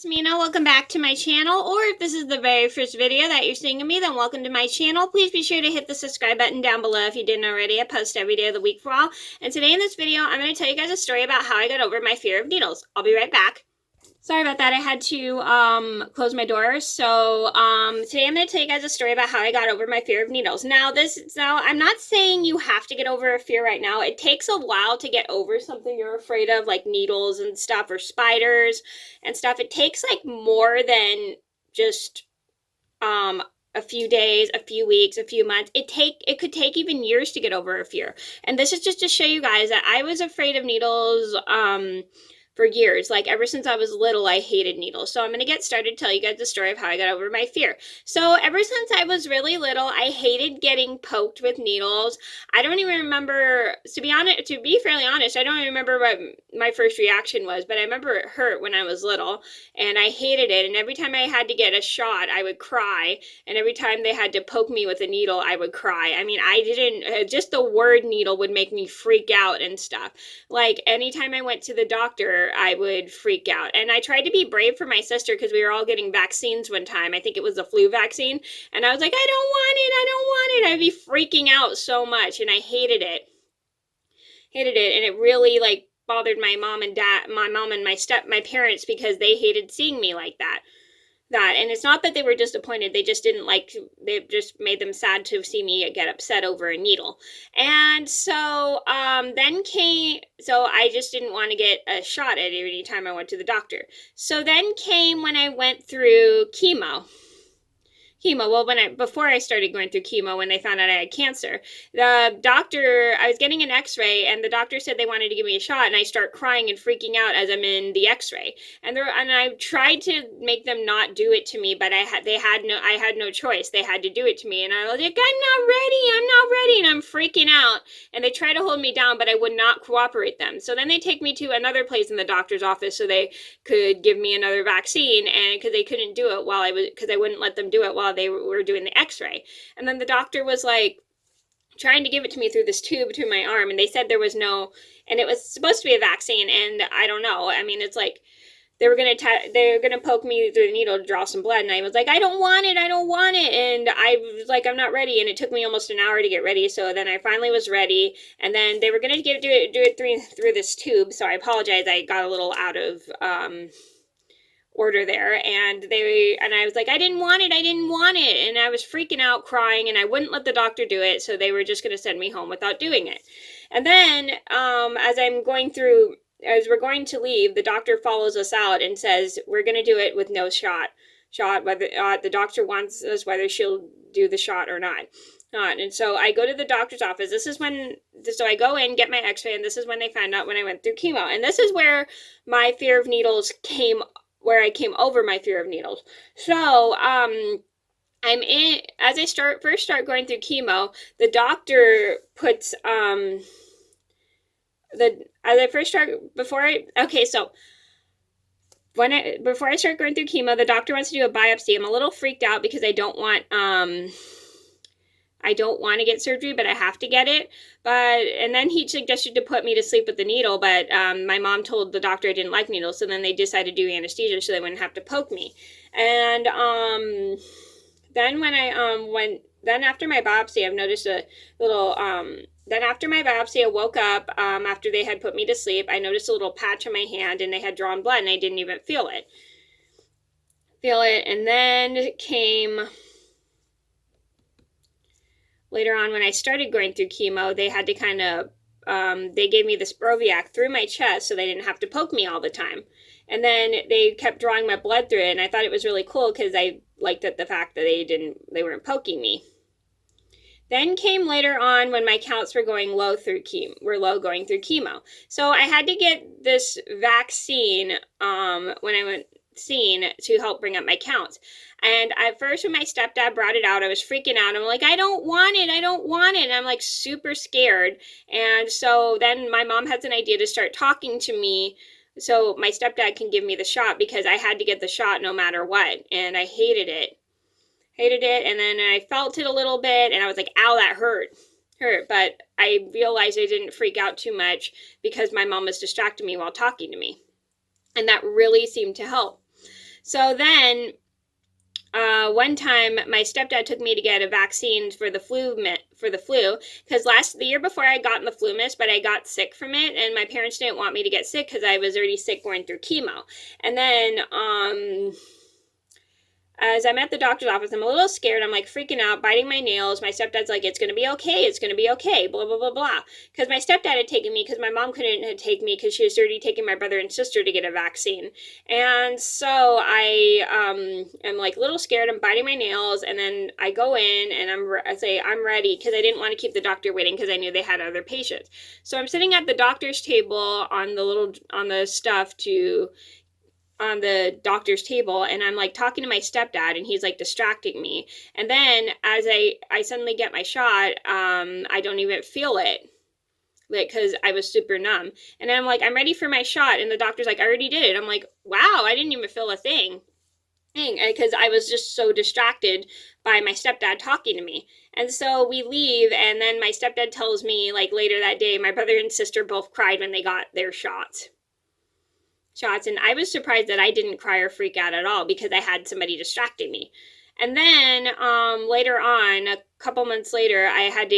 it's Mena. Welcome back to my channel, or if this is the very first video that you're seeing of me, then welcome to my channel. Please be sure to hit the subscribe button down below if you didn't already. I post every day of the week for all. And today in this video, I'm going to tell you guys a story about how I got over my fear of needles. I'll be right back. Sorry about that. I had to close my door. So today I'm going to tell you guys a story about how I got over my fear of needles. Now I'm not saying you have to get over a fear right now. It takes a while to get over something you're afraid of, like needles and stuff, or spiders and stuff. It takes like more than just a few days, a few weeks, a few months. It could take even years to get over a fear. And this is just to show you guys that I was afraid of needles for years. Like ever since I was little, I hated needles. So I'm going to get started, tell you guys the story of how I got over my fear. So ever since I was really little, I hated getting poked with needles. I don't even remember, to be fairly honest, I don't even remember what my first reaction was, but I remember it hurt when I was little and I hated it. And every time I had to get a shot, I would cry. And every time they had to poke me with a needle, I would cry. I mean, just the word needle would make me freak out and stuff. Like anytime I went to the doctor, I would freak out. And I tried to be brave for my sister because we were all getting vaccines one time. I think it was the flu vaccine. And I was like, I don't want it. I don't want it. I'd be freaking out so much. And I hated it. And it really like bothered my mom and dad, my mom and my parents, because they hated seeing me like that. And it's not that they were disappointed, they just didn't like, they just made them sad to see me get upset over a needle. And so so I just didn't want to get a shot at any time I went to the doctor. So then came when I went through chemo. Well, before I started going through chemo, when they found out I had cancer, I was getting an x-ray, and the doctor said they wanted to give me a shot, and I start crying and freaking out as I'm in the x-ray. And I tried to make them not do it to me, but I had no choice. They had to do it to me, and I was like, I'm not ready, and I'm freaking out. And they tried to hold me down, but I would not cooperate them. So then they take me to another place in the doctor's office so they could give me another vaccine, and because they couldn't do it because I wouldn't let them do it while they were doing the x-ray. And then the doctor was like trying to give it to me through this tube to my arm, and they said there was no, and it was supposed to be a vaccine, and I don't know. I mean, it's like they were gonna poke me through the needle to draw some blood, and I was like, I don't want it, and I was like, I'm not ready. And it took me almost an hour to get ready. So then I finally was ready, and then they were gonna do it through this tube. So I apologize, I got a little out of order there, and I was like, I didn't want it, and I was freaking out, crying, and I wouldn't let the doctor do it, so they were just going to send me home without doing it. And then as we're going to leave, the doctor follows us out and says, we're going to do it with no shot, whether the doctor wants us, whether she'll do the shot or not. And so I go to the doctor's office. So I go in, get my x-ray, and this is when they found out when I went through chemo. And this is where my fear of needles where I came over my fear of needles. So, as I first start going through chemo, the doctor puts, before I start going through chemo, the doctor wants to do a biopsy. I'm a little freaked out because I don't want to get surgery, but I have to get it. And then he suggested to put me to sleep with the needle, but my mom told the doctor I didn't like needles, so then they decided to do anesthesia so they wouldn't have to poke me. And then after my biopsy, I've noticed a little, then after my biopsy, I woke up, after they had put me to sleep, I noticed a little patch on my hand, and they had drawn blood, and I didn't even feel it. And then came later on, when I started going through chemo, they had to they gave me the Sproviac through my chest so they didn't have to poke me all the time. And then they kept drawing my blood through it, and I thought it was really cool because I liked the fact that they weren't poking me. Then came later on when my counts were going low going through chemo. So I had to get this vaccine when I went seen to help bring up my counts. And at first, when my stepdad brought it out, I was freaking out. I'm like, I don't want it. And I'm like super scared. And so then my mom has an idea to start talking to me so my stepdad can give me the shot, because I had to get the shot no matter what. And I hated it. And then I felt it a little bit, and I was like, ow, that hurt. But I realized I didn't freak out too much because my mom was distracting me while talking to me. And that really seemed to help. So then one time my stepdad took me to get a vaccine for the flu because the year before I got the flu mist, but I got sick from it, and my parents didn't want me to get sick because I was already sick going through chemo. And then as I'm at the doctor's office, I'm a little scared. I'm like freaking out, biting my nails. My stepdad's like, it's going to be okay. It's going to be okay. Blah, blah, blah, blah. Because my stepdad had taken me because my mom couldn't take me because she was already taking my brother and sister to get a vaccine. And so I am like a little scared. I'm biting my nails. And then I go in and I say, I'm ready, because I didn't want to keep the doctor waiting because I knew they had other patients. So I'm sitting at the doctor's table on the doctor's table, and I'm like talking to my stepdad, and he's like distracting me. And then as I suddenly get my shot, I don't even feel it, like, because I was super numb. And I'm like, I'm ready for my shot, and the doctor's like, I already did it. I'm like, wow, I didn't even feel a thing, because I was just so distracted by my stepdad talking to me. And so we leave, and then my stepdad tells me, like, later that day, my brother and sister both cried when they got their shots. And I was surprised that I didn't cry or freak out at all because I had somebody distracting me. And then later on, a couple months later, I had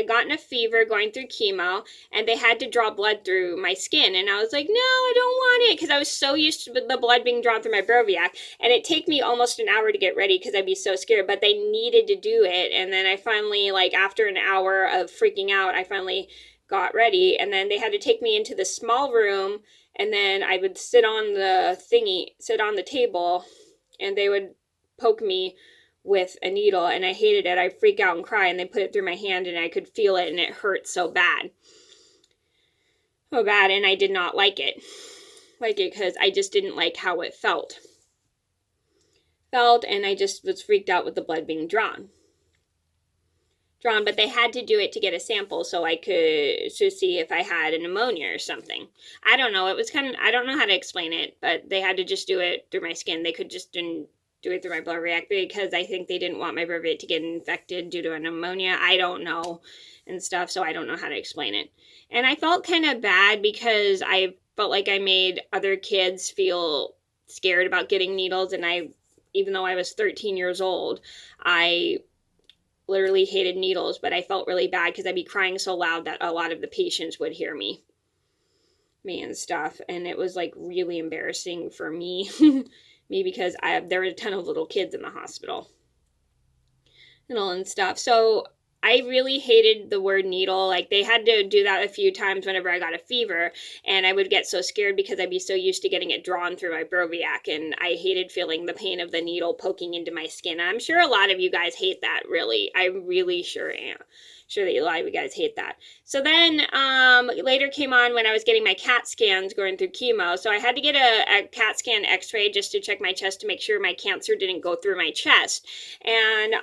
gotten a fever going through chemo, and they had to draw blood through my skin. And I was like, no, I don't want it, because I was so used to the blood being drawn through my Broviac. And it'd take me almost an hour to get ready because I'd be so scared, but they needed to do it. And then I finally, like after an hour of freaking out, I finally got ready. And then they had to take me into the small room, and then I would sit on the table, and they would poke me with a needle, and I hated it. I'd freak out and cry, and they put it through my hand, and I could feel it, and it hurt so bad. So bad, and I did not like it. Because I just didn't like how it felt. And I just was freaked out with the blood being drawn, but they had to do it to get a sample so I could see if I had a pneumonia or something. I don't know. It was I don't know how to explain it, but they had to just do it through my skin. They could just didn't do it through my blood react, because I think they didn't want my blood to get infected due to a pneumonia. I don't know and stuff, so I don't know how to explain it. And I felt kind of bad because I felt like I made other kids feel scared about getting needles, and even though I was 13 years old, I literally hated needles, but I felt really bad because I'd be crying so loud that a lot of the patients would hear me and stuff. And it was like really embarrassing for me, because there were a ton of little kids in the hospital and stuff. So I really hated the word needle. Like, they had to do that a few times whenever I got a fever, and I would get so scared because I'd be so used to getting it drawn through my Broviac, and I hated feeling the pain of the needle poking into my skin. I'm sure a lot of you guys hate that, really. I really sure am. Sure that a lot of you guys hate that. So then later came on when I was getting my CAT scans going through chemo. So I had to get a CAT scan x-ray just to check my chest to make sure my cancer didn't go through my chest. And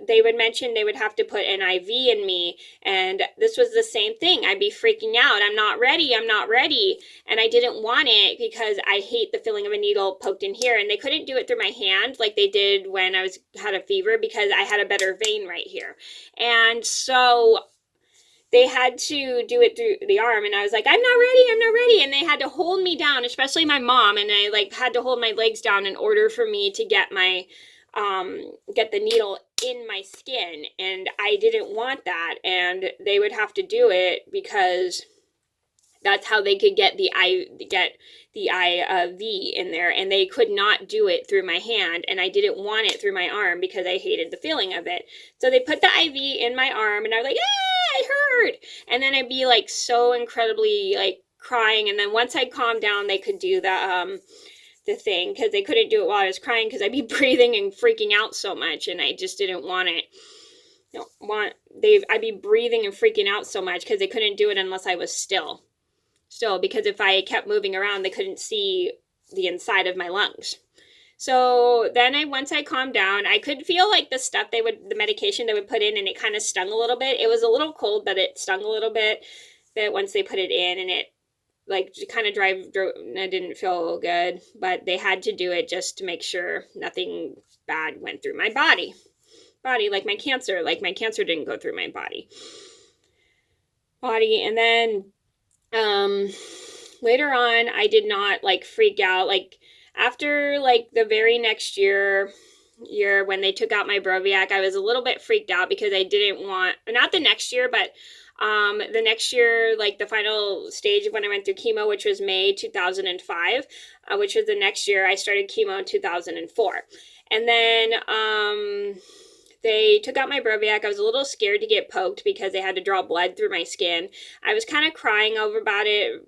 they would mention they would have to put an IV in me. And this was the same thing. I'd be freaking out. I'm not ready. And I didn't want it because I hate the feeling of a needle poked in here. And they couldn't do it through my hand like they did when I had a fever, because I had a better vein right here. And so they had to do it through the arm, and I was like, I'm not ready. And they had to hold me down, especially my mom, and I had to hold my legs down in order for me to get the needle in my skin. And I didn't want that, and they would have to do it because that's how they could get the IV in there, and they could not do it through my hand, and I didn't want it through my arm because I hated the feeling of it. So they put the IV in my arm, and I was like, it hurt! And then I'd be like so incredibly like crying, and then once I calmed down, they could do the thing, because they couldn't do it while I was crying because I'd be breathing and freaking out so much, and I just didn't want it. I'd be breathing and freaking out so much because they couldn't do it unless I was still, because if I kept moving around, they couldn't see the inside of my lungs. So then once I calmed down, I could feel like the medication they would put in, and it kind of stung a little bit. It was a little cold, but it stung a little bit once they put it in, and it like kind of I didn't feel good, but they had to do it just to make sure nothing bad went through my body, like my cancer didn't go through my body. And then later on, I did not like freak out. Like, after like the very next year when they took out my Broviac, I was a little bit freaked out because I didn't want, not the next year, but the next year, like the final stage of when I went through chemo, which was May 2005, which was the next year. I started chemo in 2004. And then they took out my Broviac. I was a little scared to get poked because they had to draw blood through my skin. I was kind of crying over about it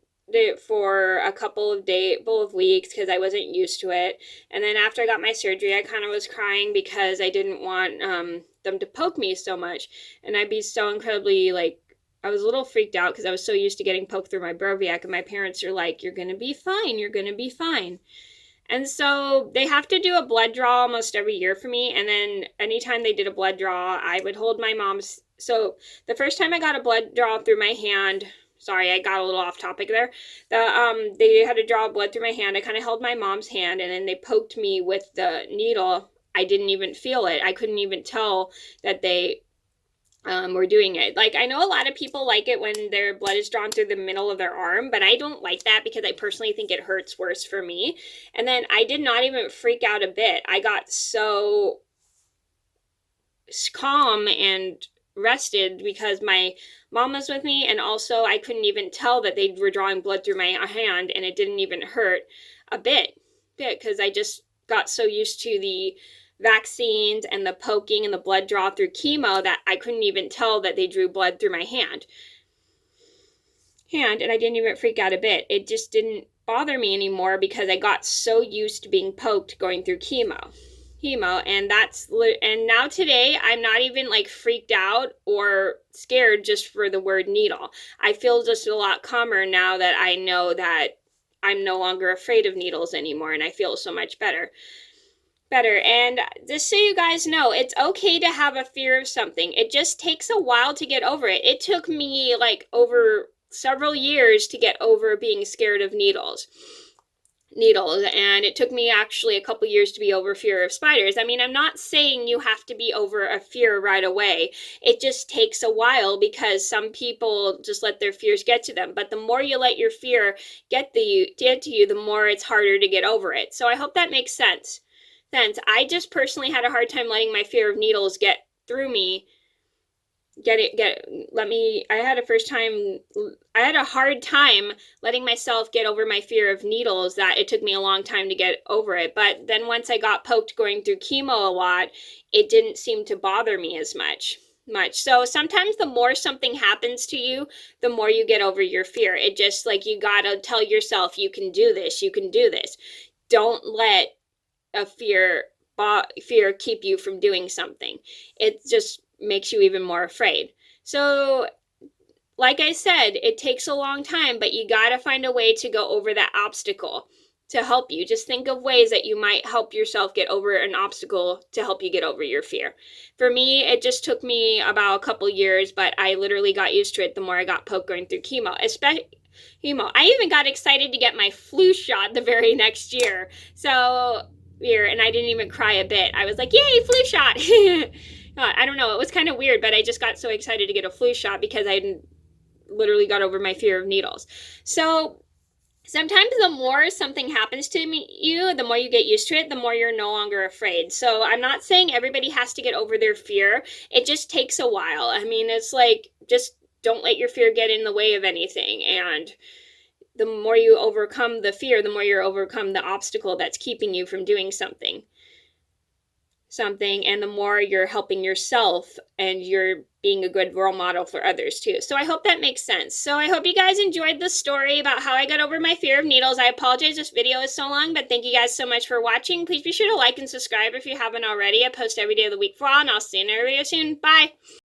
for a couple of weeks because I wasn't used to it. And then after I got my surgery, I kind of was crying because I didn't want them to poke me so much. And I'd be so incredibly, like, I was a little freaked out because I was so used to getting poked through my Broviac, and my parents are like, you're going to be fine, you're going to be fine. And so they have to do a blood draw almost every year for me. And then anytime they did a blood draw, I would hold my mom's. So the first time I got a blood draw through my hand, sorry, I got a little off topic there. They had to draw blood through my hand. I kind of held my mom's hand, and then they poked me with the needle. I didn't even feel it. I couldn't even tell that they were doing it. Like, I know a lot of people like it when their blood is drawn through the middle of their arm, but I don't like that because I personally think it hurts worse for me. And then I did not even freak out a bit. I got so calm and rested because my mom was with me, and also I couldn't even tell that they were drawing blood through my hand, and it didn't even hurt a bit because I just got so used to the vaccines and the poking and the blood draw through chemo that I couldn't even tell that they drew blood through my hand, and I didn't even freak out a bit. It just didn't bother me anymore because I got so used to being poked going through chemo. And now today I'm not even like freaked out or scared just for the word needle. I feel just a lot calmer now that I know that I'm no longer afraid of needles anymore, and I feel so much better. And just so you guys know, it's okay to have a fear of something. It just takes a while to get over it. It took me like over several years to get over being scared of needles, and it took me actually a couple years to be over fear of spiders. I mean, I'm not saying you have to be over a fear right away. It just takes a while because some people just let their fears get to them. But the more you let your fear get to you, the more it's harder to get over it. So I hope that makes sense. I just personally had a hard time letting my fear of needles get through me. I had a hard time letting myself get over my fear of needles, that it took me a long time to get over it. But then once I got poked going through chemo a lot, it didn't seem to bother me as much. So sometimes the more something happens to you, the more you get over your fear. It just, like, you gotta tell yourself, you can do this, you can do this. Don't let a fear keep you from doing something. It just makes you even more afraid. So, like I said, it takes a long time, but you gotta find a way to go over that obstacle to help you. Just think of ways that you might help yourself get over an obstacle to help you get over your fear. For me, it just took me about a couple years, but I literally got used to it the more I got poked going through chemo. I even got excited to get my flu shot the very next year. And I didn't even cry a bit. I was like, yay, flu shot. I don't know. It was kind of weird, but I just got so excited to get a flu shot because I literally got over my fear of needles. So sometimes the more something happens to you, the more you get used to it, the more you're no longer afraid. So I'm not saying everybody has to get over their fear. It just takes a while. I mean, it's like, just don't let your fear get in the way of anything. And the more you overcome the fear, the more you overcome the obstacle that's keeping you from doing something, and the more you're helping yourself, and you're being a good role model for others too. So I hope that makes sense. So I hope you guys enjoyed the story about how I got over my fear of needles. I apologize this video is so long, but thank you guys so much for watching. Please be sure to like and subscribe if you haven't already. I post every day of the week for all, and I'll see you in another video soon. Bye!